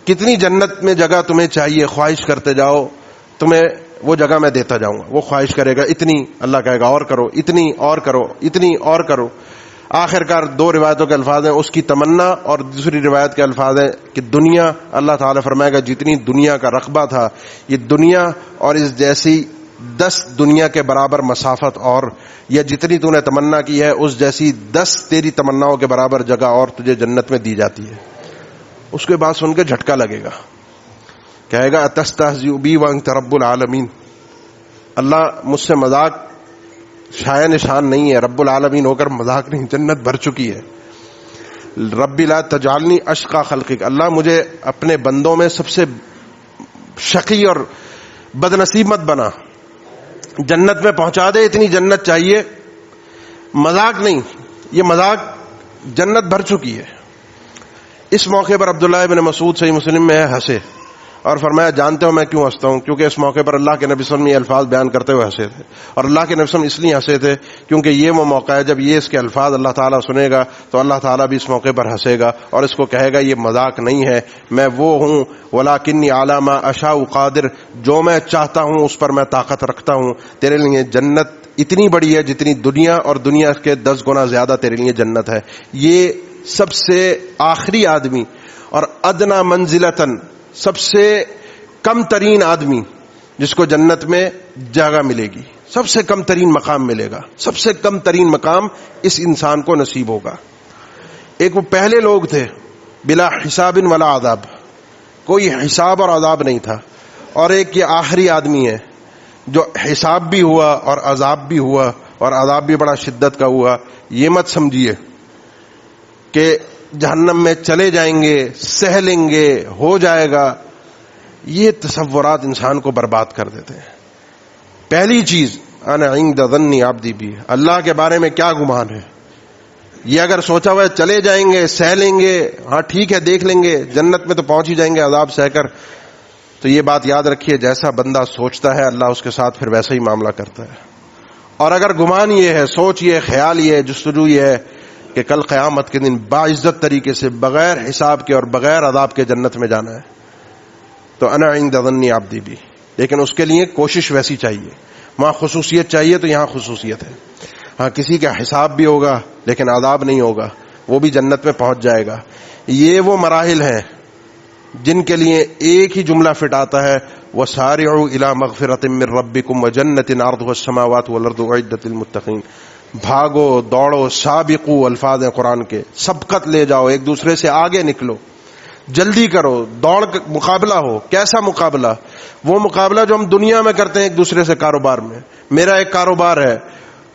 کتنی جنت میں جگہ تمہیں چاہیے، خواہش کرتے جاؤ، تمہیں وہ جگہ میں دیتا جاؤں گا. وہ خواہش کرے گا اتنی، اللہ کہے گا اور کرو، اتنی اور کرو، اتنی اور کرو. آخرکار دو روایتوں کے الفاظ ہیں اس کی تمنا، اور دوسری روایت کے الفاظ ہیں کہ دنیا، اللہ تعالیٰ فرمائے گا جتنی دنیا کا رقبہ تھا، یہ دنیا اور اس جیسی 10 دنیا کے برابر مسافت، اور یا جتنی تو نے تمنا کی ہے اس جیسی 10 تیری تمناؤں کے برابر جگہ اور تجھے جنت میں دی جاتی ہے. اس کے بعد سن کے جھٹکا لگے گا، کہے گا اتستہزئ بی وانت رب العالمین، اللہ مجھ سے مذاق شایع نشان نہیں ہے، رب العالمین ہو کر مذاق نہیں، جنت بھر چکی ہے. رب لا تجعلنی اشقى خلقک، اللہ مجھے اپنے بندوں میں سب سے شقی اور بد نصیب مت بنا، جنت میں پہنچا دے، اتنی جنت چاہیے، مذاق نہیں، یہ مذاق جنت بھر چکی ہے. اس موقع پر عبداللہ ابن مسعود صحیح مسلم میں ہے ہنسے اور فرمایا جانتے ہو میں کیوں ہنستا ہوں؟ کیونکہ اس موقع پر اللہ کے نبی صلی اللہ علیہ وسلم یہ الفاظ بیان کرتے ہوئے ہنسے تھے، اور اللہ کے نبی صلی اللہ علیہ وسلم اس لیے ہنسے تھے کیونکہ یہ وہ موقع ہے جب یہ اس کے الفاظ اللہ تعالیٰ سنے گا تو اللہ تعالیٰ بھی اس موقع پر ہنسے گا اور اس کو کہے گا یہ مذاق نہیں ہے، میں وہ ہوں ولکنی علی ما اشاء قادر، جو میں چاہتا ہوں اس پر میں طاقت رکھتا ہوں. تیرے لیے جنت اتنی بڑی ہے جتنی دنیا، اور دنیا کے 10 گنا زیادہ تیرے لیے جنت ہے. یہ سب سے آخری آدمی اور ادنا منزلتن، سب سے کم ترین آدمی جس کو جنت میں جگہ ملے گی، سب سے کم ترین مقام ملے گا، سب سے کم ترین مقام اس انسان کو نصیب ہوگا. ایک وہ پہلے لوگ تھے بلا حساب ولا عذاب، کوئی حساب اور عذاب نہیں تھا، اور ایک یہ آخری آدمی ہے جو حساب بھی ہوا اور عذاب بھی ہوا، اور عذاب بھی بڑا شدت کا ہوا. یہ مت سمجھیے کہ جہنم میں چلے جائیں گے، سہ لیں گے، ہو جائے گا، یہ تصورات انسان کو برباد کر دیتے ہیں. پہلی چیز انا عند ظن عبدی بی، اللہ کے بارے میں کیا گمان ہے. یہ اگر سوچا ہوا ہے چلے جائیں گے، سہ لیں گے، ہاں ٹھیک ہے دیکھ لیں گے، جنت میں تو پہنچ ہی جائیں گے عذاب سہ کر، تو یہ بات یاد رکھیے جیسا بندہ سوچتا ہے اللہ اس کے ساتھ پھر ویسا ہی معاملہ کرتا ہے. اور اگر گمان یہ ہے، سوچ یہ، خیال یہ، جستجو یہ ہے کہ کل قیامت کے دن باعزت طریقے سے بغیر حساب کے اور بغیر عذاب کے جنت میں جانا ہے. تو انا عند ظن عبدی بھی، لیکن اس کے لیے کوشش ویسی چاہیے. وہاں خصوصیت چاہیے تو یہاں خصوصیت ہے. ہاں کسی کا حساب بھی ہوگا لیکن عذاب نہیں ہوگا، وہ بھی جنت میں پہنچ جائے گا. یہ وہ مراحل ہیں جن کے لیے ایک ہی جملہ فٹ آتا ہے وَسَارِعُوا إِلَىٰ مَغْفِرَةٍ مِّن رَّبِّكُمْ وَجَنَّةٍ عَرْضُهَا السَّمَاوَاتُ وَالْأَرْضُ أُعِدَّتْ لِلْمُتَّقِينَ. بھاگو دوڑو، سابقو الفاظ ہیں قرآن کے، سبقت لے جاؤ، ایک دوسرے سے آگے نکلو، جلدی کرو، دوڑ مقابلہ ہو. کیسا مقابلہ؟ وہ مقابلہ جو ہم دنیا میں کرتے ہیں ایک دوسرے سے کاروبار میں. میرا ایک کاروبار ہے،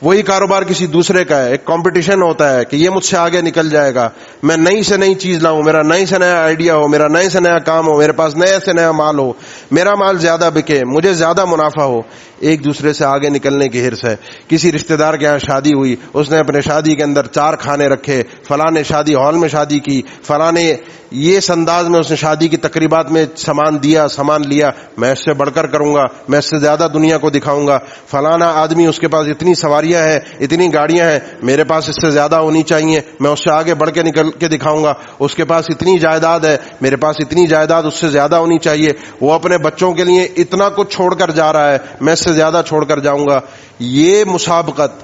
وہی کاروبار کسی دوسرے کا ہے، ایک کمپٹیشن ہوتا ہے کہ یہ مجھ سے آگے نکل جائے گا، میں نئی سے نئی چیز لاؤں، میرا نئی سے نیا آئیڈیا ہو، میرا نئے سے نیا کام ہو، میرے پاس نئے سے نیا مال ہو، میرا مال زیادہ بکے، مجھے زیادہ منافع ہو. ایک دوسرے سے آگے نکلنے کی حرص ہے. کسی رشتہ دار کے یہاں شادی ہوئی، اس نے اپنے شادی کے اندر 4 کھانے رکھے، فلاں نے شادی ہال میں شادی کی، فلاں نے یہ اس انداز میں اس نے شادی کی تقریبات میں سامان دیا، سامان لیا، میں اس سے بڑھ کر کروں گا، میں اس سے زیادہ دنیا کو دکھاؤں گا. فلانا آدمی اس کے پاس اتنی سواریاں ہیں، اتنی گاڑیاں ہیں، میرے پاس اس سے زیادہ ہونی چاہیے، میں اس سے آگے بڑھ کے نکل کے دکھاؤں گا. اس کے پاس اتنی جائیداد ہے، میرے پاس اتنی جائیداد اس سے زیادہ ہونی چاہیے. وہ اپنے بچوں کے لیے اتنا کچھ چھوڑ کر جا رہا ہے، میں اس سے زیادہ چھوڑ کر جاؤں گا. یہ مسابقت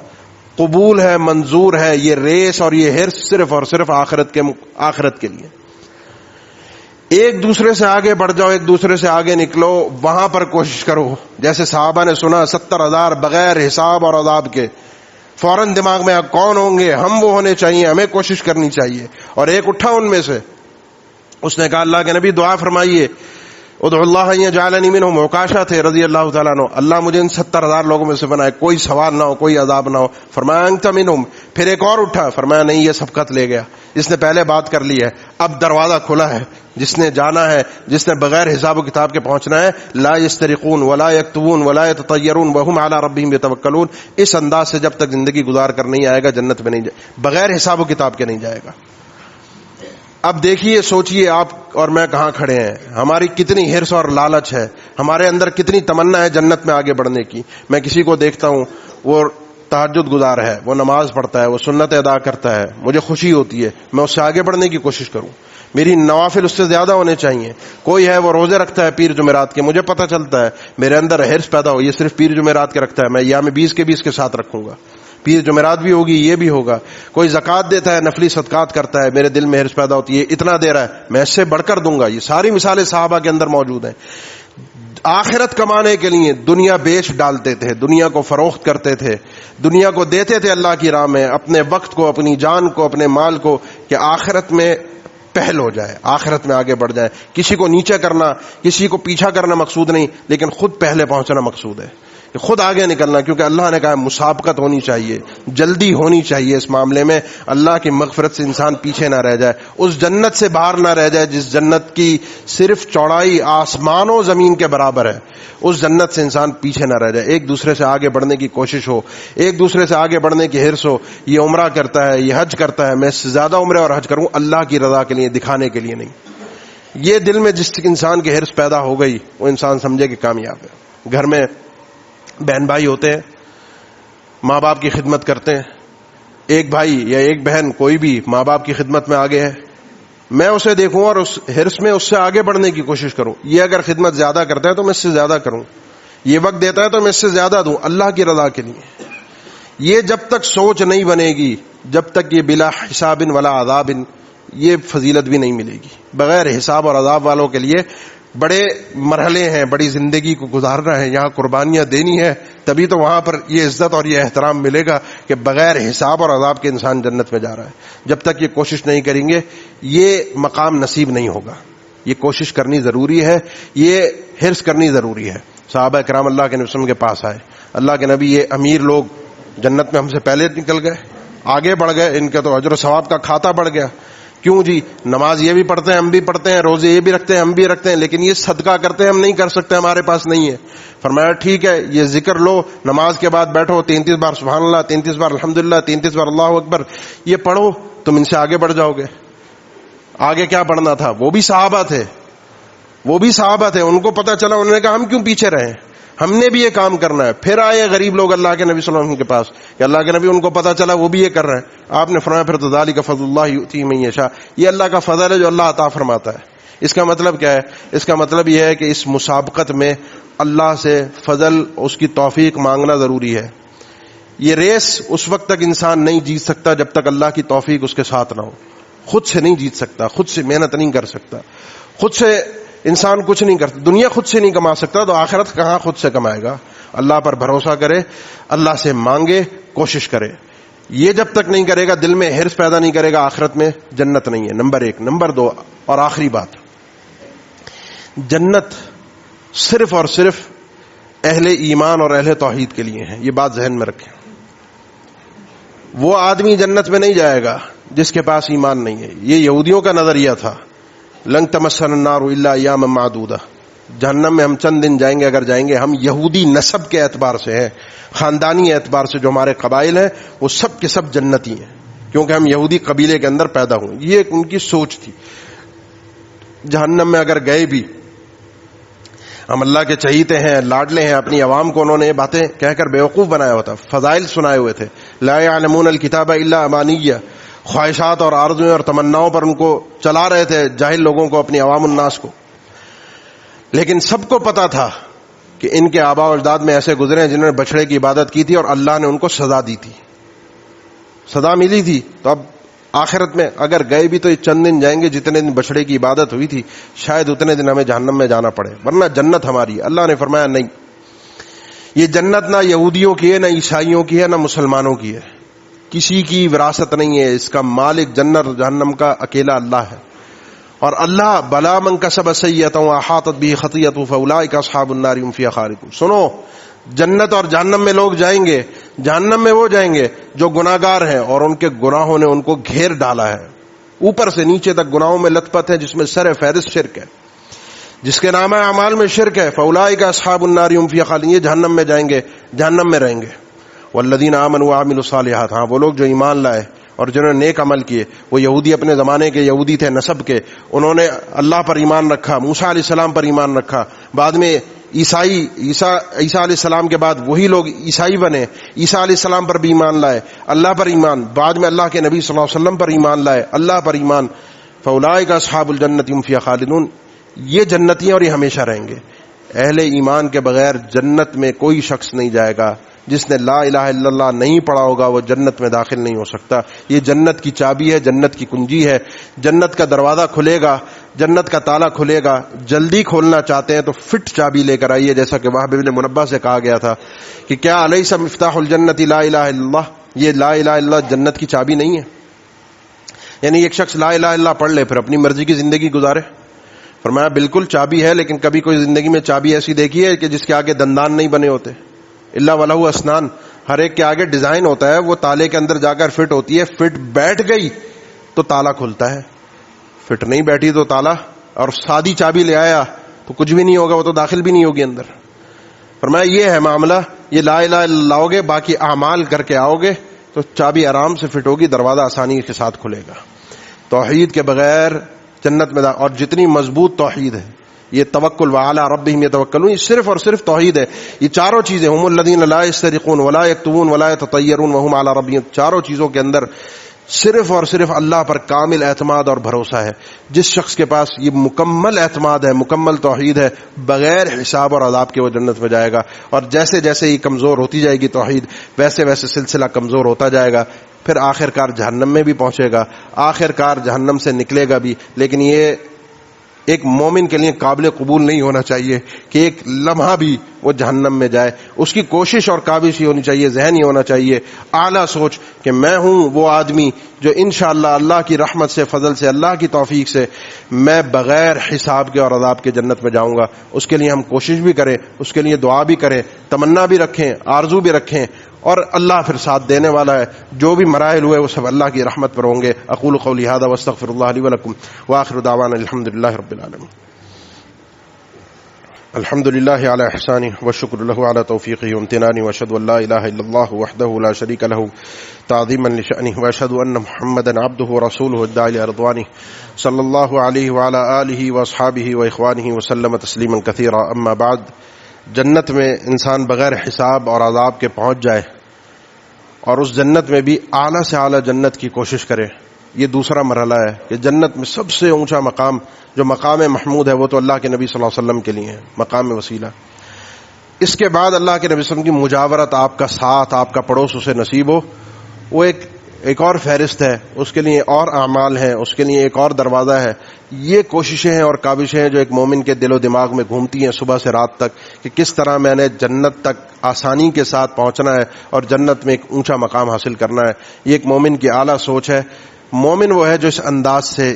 قبول ہے، منظور ہے. یہ ریس اور یہ حرص صرف اور صرف آخرت کے لیے. ایک دوسرے سے آگے بڑھ جاؤ، ایک دوسرے سے آگے نکلو، وہاں پر کوشش کرو. جیسے صحابہ نے سنا 70,000 بغیر حساب اور عذاب کے، فوراً دماغ میں کون ہوں گے؟ ہم وہ ہونے چاہیے، ہمیں کوشش کرنی چاہیے. اور ایک اٹھا ان میں سے، اس نے کہا اللہ کے نبی دعا فرمائیے ادعو اللہ ان یجعلنی منہم. عکاشہ تھے رضی اللہ تعالیٰ عنہ، اللہ مجھے ان 70,000 لوگوں میں سے بنائے، کوئی سوال نہ ہو، کوئی عذاب نہ ہو. فرمایا انت منہم. پھر ایک اور اٹھا، فرمایا نہیں، یہ سبقت لے گیا، جس نے پہلے بات کر لی ہے، اب دروازہ کھلا ہے، جس نے جانا ہے، جس نے بغیر حساب و کتاب کے پہنچنا ہے. لا یسترقون ولا یکتبون ولا یتطیرون وهم علی ربهم یتوکلون. اس انداز سے جب تک زندگی گزار کر نہیں آئے گا جنت میں نہیں جائے، بغیر حساب و کتاب کے نہیں جائے گا. اب دیکھیے، سوچئے آپ اور میں کہاں کھڑے ہیں، ہماری کتنی حرص اور لالچ ہے، ہمارے اندر کتنی تمنا ہے جنت میں آگے بڑھنے کی. میں کسی کو دیکھتا ہوں، وہ تہجد گزار ہے، وہ نماز پڑھتا ہے، وہ سنت ادا کرتا ہے، مجھے خوشی ہوتی ہے، میں اس سے آگے بڑھنے کی کوشش کروں، میری نوافل اس سے زیادہ ہونے چاہیے. کوئی ہے وہ روزے رکھتا ہے پیر جمعرات کے، مجھے پتہ چلتا ہے، میرے اندر حرص پیدا ہو، یہ صرف پیر جمعرات کے رکھتا ہے، میں ایام 20 کے 20 کے ساتھ رکھوں گا، پیر جمعرات بھی ہوگی، یہ بھی ہوگا. کوئی زکوٰۃ دیتا ہے، نفلی صدقات کرتا ہے، میرے دل میں حرص پیدا ہوتی ہے، اتنا دے رہا ہے، میں اس سے بڑھ کر دوں گا. یہ ساری مثالیں صحابہ کے اندر موجود ہیں. آخرت کمانے کے لیے دنیا بیچ ڈالتے تھے، دنیا کو فروخت کرتے تھے، دنیا کو دیتے تھے اللہ کی راہ میں، اپنے وقت کو، اپنی جان کو، اپنے مال کو، کہ آخرت میں پہل ہو جائے، آخرت میں آگے بڑھ جائے. کسی کو نیچے کرنا، کسی کو پیچھا کرنا مقصود نہیں، لیکن خود پہلے پہنچنا مقصود ہے، خود آگے نکلنا. کیونکہ اللہ نے کہا مسابقت ہونی چاہیے، جلدی ہونی چاہیے اس معاملے میں. اللہ کی مغفرت سے انسان پیچھے نہ رہ جائے، اس جنت سے باہر نہ رہ جائے جس جنت کی صرف چوڑائی آسمان و زمین کے برابر ہے. اس جنت سے انسان پیچھے نہ رہ جائے. ایک دوسرے سے آگے بڑھنے کی کوشش ہو، ایک دوسرے سے آگے بڑھنے کی حرص ہو. یہ عمرہ کرتا ہے، یہ حج کرتا ہے، میں اس سے زیادہ عمرے اور حج کروں، اللہ کی رضا کے لیے، دکھانے کے لیے نہیں. یہ دل میں جس انسان کی حرص پیدا ہو گئی، وہ انسان سمجھے کہ کامیاب ہے. گھر میں بہن بھائی ہوتے ہیں، ماں باپ کی خدمت کرتے ہیں. ایک بھائی یا ایک بہن کوئی بھی ماں باپ کی خدمت میں آگے ہے، میں اسے دیکھوں اور اس حرص میں اس سے آگے بڑھنے کی کوشش کروں. یہ اگر خدمت زیادہ کرتا ہے تو میں اس سے زیادہ کروں، یہ وقت دیتا ہے تو میں اس سے زیادہ دوں، اللہ کی رضا کے لیے. یہ جب تک سوچ نہیں بنے گی، جب تک یہ بلا حساب ولا عذاب، یہ فضیلت بھی نہیں ملے گی. بغیر حساب اور عذاب والوں کے لیے بڑے مرحلے ہیں، بڑی زندگی کو گزارنا ہے، یہاں قربانیاں دینی ہے، تبھی تو وہاں پر یہ عزت اور یہ احترام ملے گا کہ بغیر حساب اور عذاب کے انسان جنت میں جا رہا ہے. جب تک یہ کوشش نہیں کریں گے یہ مقام نصیب نہیں ہوگا. یہ کوشش کرنی ضروری ہے، یہ حرص کرنی ضروری ہے. صحابہ کرام اللہ کے نبی صلی اللہ علیہ وسلم کے پاس آئے، اللہ کے نبی یہ امیر لوگ جنت میں ہم سے پہلے نکل گئے، آگے بڑھ گئے، ان کا تو اجر و ثواب کا کھاتا بڑھ گیا. کیوں جی؟ نماز یہ بھی پڑھتے ہیں، ہم بھی پڑھتے ہیں، روزے یہ بھی رکھتے ہیں، ہم بھی رکھتے ہیں، لیکن یہ صدقہ کرتے ہیں، ہم نہیں کر سکتے، ہمارے پاس نہیں ہے. فرمایا ٹھیک ہے، یہ ذکر لو، نماز کے بعد بیٹھو، 33 بار سبحان اللہ، 33 بار الحمدللہ، 33 بار اللہ اکبر، یہ پڑھو، تم ان سے آگے بڑھ جاؤ گے. آگے کیا پڑھنا تھا؟ وہ بھی صحابہ تھے، وہ بھی صحابہ تھے، ان کو پتہ چلا، انہوں نے کہا ہم کیوں پیچھے رہیں، ہم نے بھی یہ کام کرنا ہے. پھر آئے غریب لوگ اللہ کے نبی صلی اللہ علیہ وسلم کے پاس کہ اللہ کے نبی ان کو پتا چلا وہ بھی یہ کر رہے ہیں. آپ نے فرمایا پھر تو ذالک فضل اللہ یؤتی من یشاء، یہ اللہ کا فضل ہے جو اللہ عطا فرماتا ہے. اس کا مطلب کیا ہے؟ اس کا مطلب یہ ہے کہ اس مسابقت میں اللہ سے فضل، اس کی توفیق مانگنا ضروری ہے. یہ ریس اس وقت تک انسان نہیں جیت سکتا جب تک اللہ کی توفیق اس کے ساتھ نہ ہو. خود سے نہیں جیت سکتا، خود سے محنت نہیں کر سکتا، خود سے انسان کچھ نہیں کرتا. دنیا خود سے نہیں کما سکتا تو آخرت کہاں خود سے کمائے گا؟ اللہ پر بھروسہ کرے، اللہ سے مانگے، کوشش کرے. یہ جب تک نہیں کرے گا، دل میں حرص پیدا نہیں کرے گا، آخرت میں جنت نہیں ہے. نمبر 1. نمبر 2 اور آخری بات، جنت صرف اور صرف اہل ایمان اور اہل توحید کے لیے ہے. یہ بات ذہن میں رکھیں. وہ آدمی جنت میں نہیں جائے گا جس کے پاس ایمان نہیں ہے. یہ یہودیوں کا نظریہ تھا، لن تمسنا النار الا ایاما معدودہ، جہنم میں ہم چند دن جائیں گے اگر جائیں گے. ہم یہودی نسب کے اعتبار سے ہیں، خاندانی اعتبار سے جو ہمارے قبائل ہیں وہ سب کے سب جنتی ہیں، کیونکہ ہم یہودی قبیلے کے اندر پیدا ہوئے. یہ ان کی سوچ تھی. جہنم میں اگر گئے بھی، ہم اللہ کے چہیتے ہیں، لاڈلے ہیں، اپنی عوام کو انہوں نے یہ باتیں کہہ کر بیوقوف بنایا ہوا تھا، فضائل سنائے ہوئے تھے. لا یعلمون الکتاب الا امانیہ، خواہشات اور آرزویں اور تمناؤں پر ان کو چلا رہے تھے، جاہل لوگوں کو، اپنی عوام الناس کو. لیکن سب کو پتا تھا کہ ان کے آباء و اجداد میں ایسے گزرے ہیں جنہوں نے بچڑے کی عبادت کی تھی اور اللہ نے ان کو سزا دی تھی، سزا ملی تھی. تو اب آخرت میں اگر گئے بھی تو یہ چند دن جائیں گے جتنے دن بچڑے کی عبادت ہوئی تھی، شاید اتنے دن ہمیں جہنم میں جانا پڑے، ورنہ جنت ہماری. اللہ نے فرمایا نہیں، یہ جنت نہ یہودیوں کی ہے، نہ عیسائیوں کی ہے، نہ مسلمانوں کی ہے، کسی کی وراثت نہیں ہے. اس کا مالک جنت اور جہنم کا اکیلا اللہ ہے. اور اللہ بلا من کسب سیئۃ واحاطت به خطیئۃ فاولئک اصحاب النار هم فیہا خالدون. سنو، جنت اور جہنم میں لوگ جائیں گے، جہنم میں وہ جائیں گے جو گناہگار ہیں اور ان کے گناہوں نے ان کو گھیر ڈالا ہے، اوپر سے نیچے تک گناہوں میں لت پت ہے، جس میں سر فہرست شرک ہے، جس کے نامہ اعمال میں شرک ہے. فاولئک اصحاب النار هم فیہا خالدون، یہ جہنم میں جائیں گے، جہنم میں رہیں گے. والذین آمنوا وعملوا الصالحات، ہاں وہ لوگ جو ایمان لائے اور جنہوں نے نیک عمل کیے. وہ یہودی اپنے زمانے کے یہودی تھے نسب کے، انہوں نے اللہ پر ایمان رکھا، موسیٰ علیہ السلام پر ایمان رکھا. بعد میں عیسیٰ علیہ السلام کے بعد وہی لوگ عیسائی بنے، عیسیٰ علیہ السلام پر بھی ایمان لائے، اللہ پر ایمان. بعد میں اللہ کے نبی صلی اللہ علیہ وسلم پر ایمان لائے، اللہ پر ایمان. فاولئک اصحاب الجنۃ هم فیہا خالدون، یہ جنتی ہیں اور یہ ہمیشہ رہیں گے. اہل ایمان کے بغیر جنت میں کوئی شخص نہیں جائے گا. جس نے لا الہ الا اللہ نہیں پڑھا ہوگا وہ جنت میں داخل نہیں ہو سکتا. یہ جنت کی چابی ہے، جنت کی کنجی ہے. جنت کا دروازہ کھلے گا، جنت کا تالا کھلے گا. جلدی کھولنا چاہتے ہیں تو فٹ چابی لے کر آئیے، جیسا کہ وہب بن منبہ سے کہا گیا تھا کہ کیا الیس مفتاح الجنت لا الہ الا اللہ، یہ لا الہ الا اللہ جنت کی چابی نہیں ہے؟ یعنی ایک شخص لا الہ الا اللہ پڑھ لے پھر اپنی مرضی کی زندگی گزارے. فرمایا بالکل چابی ہے، لیکن کبھی کوئی زندگی میں چابی ایسی دیکھی ہے کہ جس کے آگے دندان نہیں بنے ہوتے؟ الا ولہ اسنان، ہر ایک کے آگے ڈیزائن ہوتا ہے، وہ تالے کے اندر جا کر فٹ ہوتی ہے. فٹ بیٹھ گئی تو تالا کھلتا ہے، فٹ نہیں بیٹھی تو تالا، اور سادی چابی لے آیا تو کچھ بھی نہیں ہوگا، وہ تو داخل بھی نہیں ہوگی اندر. فرمایا یہ ہے معاملہ، یہ لا الہ الا اللہ لاؤ گے، باقی اعمال کر کے آؤ گے تو چابی آرام سے فٹ ہوگی، دروازہ آسانی کے ساتھ کھلے گا. توحید کے بغیر جنت میں اور جتنی مضبوط توحید ہے، یہ توکل وعلی ربہم یتوکلون، یہ صرف اور صرف توحید ہے. یہ چاروں چیزیں، ہم الذین لا یسترقون ولا یکتمون ولا یتطیرون وهم علی ربہم، چاروں چیزوں کے اندر صرف اور صرف اللہ پر کامل اعتماد اور بھروسہ ہے. جس شخص کے پاس یہ مکمل اعتماد ہے، مکمل توحید ہے، بغیر حساب اور عذاب کے وہ جنت میں جائے گا. اور جیسے جیسے یہ کمزور ہوتی جائے گی توحید، ویسے ویسے سلسلہ کمزور ہوتا جائے گا، پھر آخر کار جہنم میں بھی پہنچے گا، آخر کار جہنم سے نکلے گا بھی. لیکن یہ ایک مومن کے لیے قابل قبول نہیں ہونا چاہیے کہ ایک لمحہ بھی وہ جہنم میں جائے. اس کی کوشش اور کاوش ہی ہونی چاہیے، ذہن ہی ہونا چاہیے، اعلیٰ سوچ کہ میں ہوں وہ آدمی جو انشاءاللہ اللہ کی رحمت سے، فضل سے، اللہ کی توفیق سے میں بغیر حساب کے اور عذاب کے جنت میں جاؤں گا. اس کے لیے ہم کوشش بھی کریں، اس کے لیے دعا بھی کریں، تمنا بھی رکھیں، آرزو بھی رکھیں، اور اللہ پھر ساتھ دینے والا ہے. جو بھی مراحل ہوئے وہ سب اللہ کی رحمت پر ہوں گے. اقول قولی ھذا واستغفر اللہ لی ولکم واخر دعوانا الحمد للہ رب العالمین. الحمد للہ علی احسانہ والشکر لہ علی توفیقہ وامتنانہ واشہد ان لا الہ الا اللہ وحدہ لا شریک لہ تعظیما لشأنہ واشہد ان محمدا عبدہ ورسولہ الداعی الی رضوانہ صلی اللہ علیہ وعلی آلہ واصحابہ واخوانہ وسلم تسلیما کثیرا. اما بعد، جنت میں انسان بغیر حساب اور عذاب کے پہنچ جائے اور اس جنت میں بھی اعلیٰ سے اعلیٰ جنت کی کوشش کرے، یہ دوسرا مرحلہ ہے کہ جنت میں سب سے اونچا مقام جو مقام محمود ہے وہ تو اللہ کے نبی صلی اللہ علیہ وسلم کے لیے ہے، مقام وسیلہ۔ اس کے بعد اللہ کے نبی صلی اللہ علیہ وسلم کی مجاورت، آپ کا ساتھ، آپ کا پڑوس اسے نصیب ہو، وہ ایک اور فہرست ہے، اس کے لیے اور اعمال ہیں، اس کے لیے ایک اور دروازہ ہے۔ یہ کوششیں ہیں اور کاوشیں ہیں جو ایک مومن کے دل و دماغ میں گھومتی ہیں صبح سے رات تک کہ کس طرح میں نے جنت تک آسانی کے ساتھ پہنچنا ہے اور جنت میں ایک اونچا مقام حاصل کرنا ہے۔ یہ ایک مومن کی اعلیٰ سوچ ہے۔ مومن وہ ہے جو اس انداز سے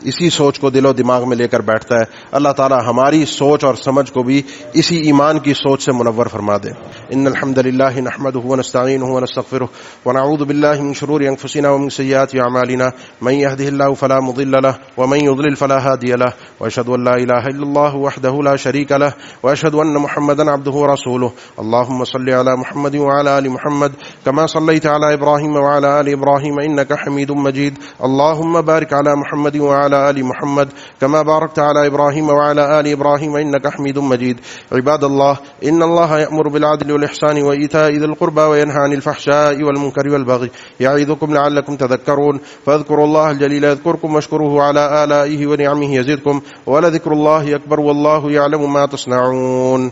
اسی سوچ کو دل و دماغ میں لے کر بیٹھتا ہے۔ اللہ تعالی ہماری سوچ اور سمجھ کو بھی اسی ایمان کی سوچ سے منور فرما دے۔ ان الحمد للہ نحمده ونستعینه ونستغفره ونعوذ باللہ من شرور انفسنا ومن سیئات اعمالنا من يهده الله فلا مضل له ومن يضلل فلا هادي له واشهد ان لا اله الا الله وحده لا شريك له واشهد ان محمدا عبده ورسوله اللهم صل على محمد وعلى ال محمد كما صليت على ابراهيم وعلى ال ابراهيم انك حميد مجيد اللهم بارك على محمد وعلى آل محمد كما باركت على إبراهيم وعلى آل إبراهيم إنك حميد مجيد عباد الله إن الله يأمر بالعدل والإحسان وإيتاء ذي القربى وينهى عن الفحشاء والمنكر والبغي يعظكم لعلكم تذكرون فاذكروا الله الجليل يذكركم واشكروه على آلائه ونعمه يزدكم ولذكر الله أكبر والله يعلم ما تصنعون